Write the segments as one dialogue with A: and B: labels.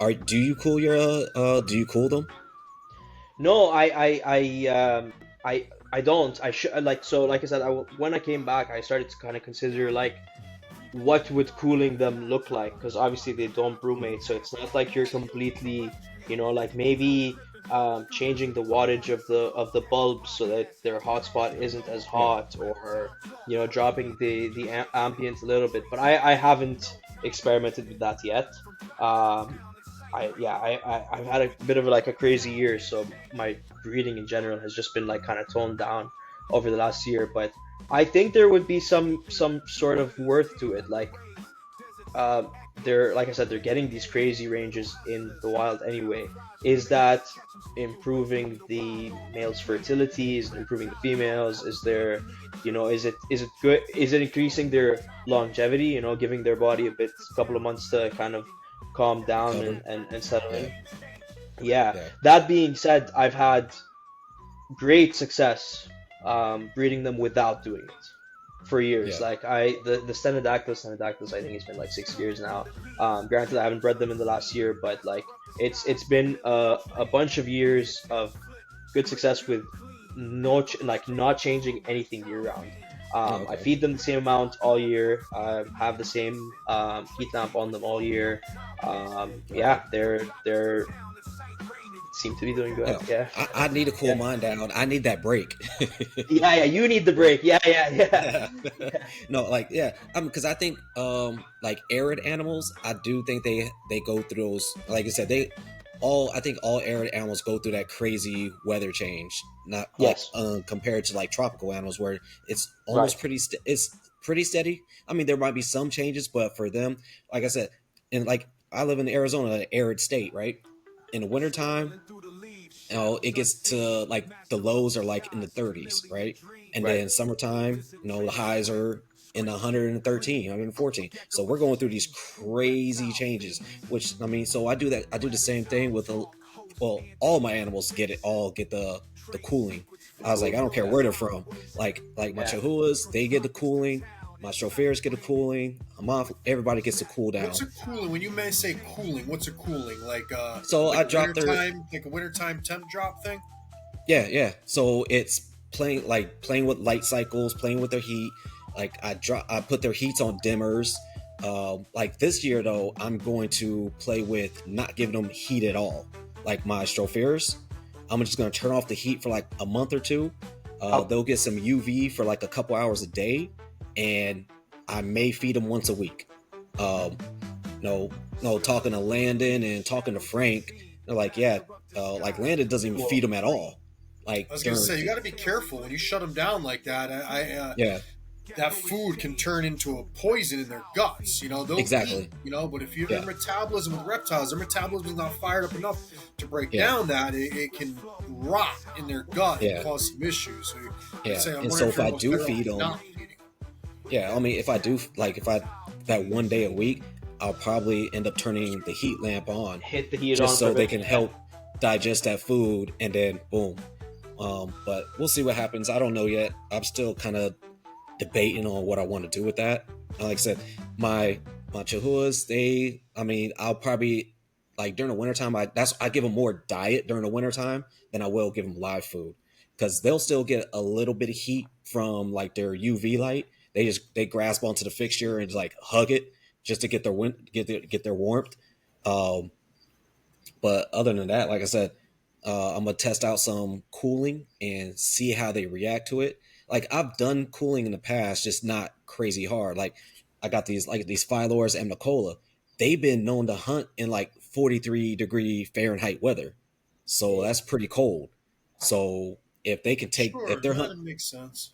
A: Do you cool your do you cool them?
B: No, I don't. I should like so like I said. When I came back, I started to kind of consider like what would cooling them look like? Because obviously they don't brumate, so it's not like you're completely, like maybe changing the wattage of the bulb so that their hotspot isn't as
A: Yeah.
B: hot, or dropping the ambient a little bit. But I haven't experimented with that yet. Um, I've had a bit of like a crazy year, so my breeding in general has just been like kind of toned down over the last year. But I think there would be some sort of worth to it. They're like I said, they're getting these crazy ranges in the wild anyway. Is that improving the male's fertility? Is it improving the females? Is it good? Is it increasing their longevity? Giving their body couple of months to kind of calm down
A: Recover.
B: and settle
A: Yeah.
B: in. Yeah.
A: Yeah.
B: That being said, I've had great success breeding them without doing it for years.
A: Yeah.
B: Like the Stenodactyls, I think it's been like 6 years now. Granted, I haven't bred them in the last year, but like it's been a bunch of years of good success with like not changing anything year round.
A: Oh,
B: I
A: okay.
B: feed them the same amount all year. I have the same heat lamp on them all year.
A: Okay.
B: Yeah, they're seem to be doing good.
A: Yeah.
B: Yeah,
A: I need to cool
B: yeah.
A: mine down. I need that break.
B: Yeah, yeah, you need the break. Yeah, yeah, yeah.
A: Yeah. No, like yeah, because I think like arid animals, I do think they go through those. Like I said, they all I think all arid animals go through that crazy weather change. Not like
B: Yes,
A: compared to like tropical animals where it's
B: right.
A: almost it's pretty steady. I mean, there might be some changes, but for them, like I said, and like I live in Arizona, an arid state, right? In the wintertime, it gets to like the lows are like in the 30s, right? And
B: Right.
A: then summertime, the highs are in 113, 114. So we're going through these crazy changes, which I mean, so I do the same thing with well, all my animals get the cooling. I was like, I
B: Cooling.
A: don't care
B: Yeah.
A: where they're from. Like my
B: Yeah.
A: Chihuahuas, they get the cooling. My Strophares get a cooling. I'm off. Everybody gets a cool
C: What's
A: down.
C: a cooling? When you may say cooling, what's a cooling?
A: So
C: Like
A: I
C: a
A: dropped their
C: wintertime, like a wintertime temp drop thing?
A: Yeah, yeah. So it's playing with light cycles, playing with their heat. Like I put their heats on dimmers. Like this year though, I'm going to play with not giving them heat at all. Like my Strophares, I'm just going to turn off the heat for like a month or two.
B: Oh,
A: They'll get some UV for like a couple hours a day, and I may feed them once a week. Um, no, no, talking to Landon and talking to Frank, they're like, yeah, like Landon doesn't even feed
B: cool.
A: them at all.
C: I
A: Like
C: was gonna
A: during,
C: say you got to be careful when you shut them down like that.
A: yeah,
C: That food can turn into a poison in their guts. They'll eat.
A: exactly,
C: But if their
A: yeah,
C: metabolism with reptiles, their metabolism is not fired up enough to break
A: yeah,
C: down that it can rot in their gut and
A: yeah,
C: cause some issues. So I'd
A: yeah.
C: say I'm
A: And
C: wondering
A: so
C: if
A: if
C: you're
A: I
C: almost
A: do
C: better off
A: feed them,
C: not feeding.
A: yeah, I mean, if I do like if I that one day a week, I'll probably end up turning the heat lamp on
B: Hit the heat
A: just
B: on for a
A: so they
B: bit.
A: can
B: Yeah.
A: help digest that food, and then boom. But we'll see what happens. I don't know yet. I'm still kind of debating on what I want to do with that. Like I said, my chihuahuas, I mean, I'll probably like during the wintertime, I give them more diet during the wintertime than I will give them live food because they'll still get a little bit of heat from like their UV light. They grasp onto the fixture and just like hug it just to get get their warmth. Um, but other than that, like I said, I'm gonna test out some cooling and see how they react to it. Like I've done cooling in the past, just not crazy hard. Like I got these Phylors and Nicola. They've been known to hunt in like 43-degree Fahrenheit weather, so
B: Mm.
A: that's pretty cold. So if
C: Sure,
A: they're
C: that
A: hunt,
C: makes sense.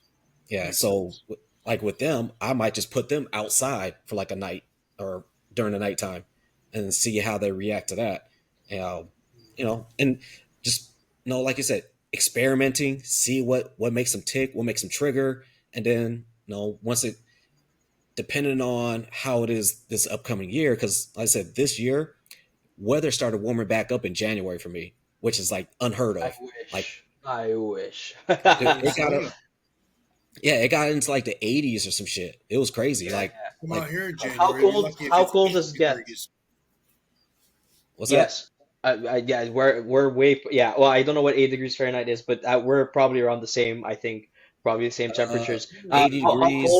A: yeah.
C: Makes
A: So
C: sense.
A: like with them, I might just put them outside for like a night or during the nighttime and see how they react to that. Um, and just like you said, experimenting, see what makes them tick, what makes them trigger, and then once it depending on how it is this upcoming year, because like I said, this year weather started warming back up in January for me, which is like unheard
B: I
A: of. Like
B: wish. I wish.
A: it got
C: Arizona.
A: it got into like the 80s or some shit. It was crazy.
B: Yeah.
A: Like
C: Come
A: like
C: out here in
B: Like how
C: January. You're
B: cold?
C: lucky if
B: How
C: it's
B: cold
C: eight
B: does it get?
C: degrees.
A: What's that?
B: Yes. Yeah, we're way yeah. Well, I don't know what 8 degrees Fahrenheit is, but we're probably around the same. I think probably the same
A: Uh,
B: temperatures.
A: 80
B: How
A: degrees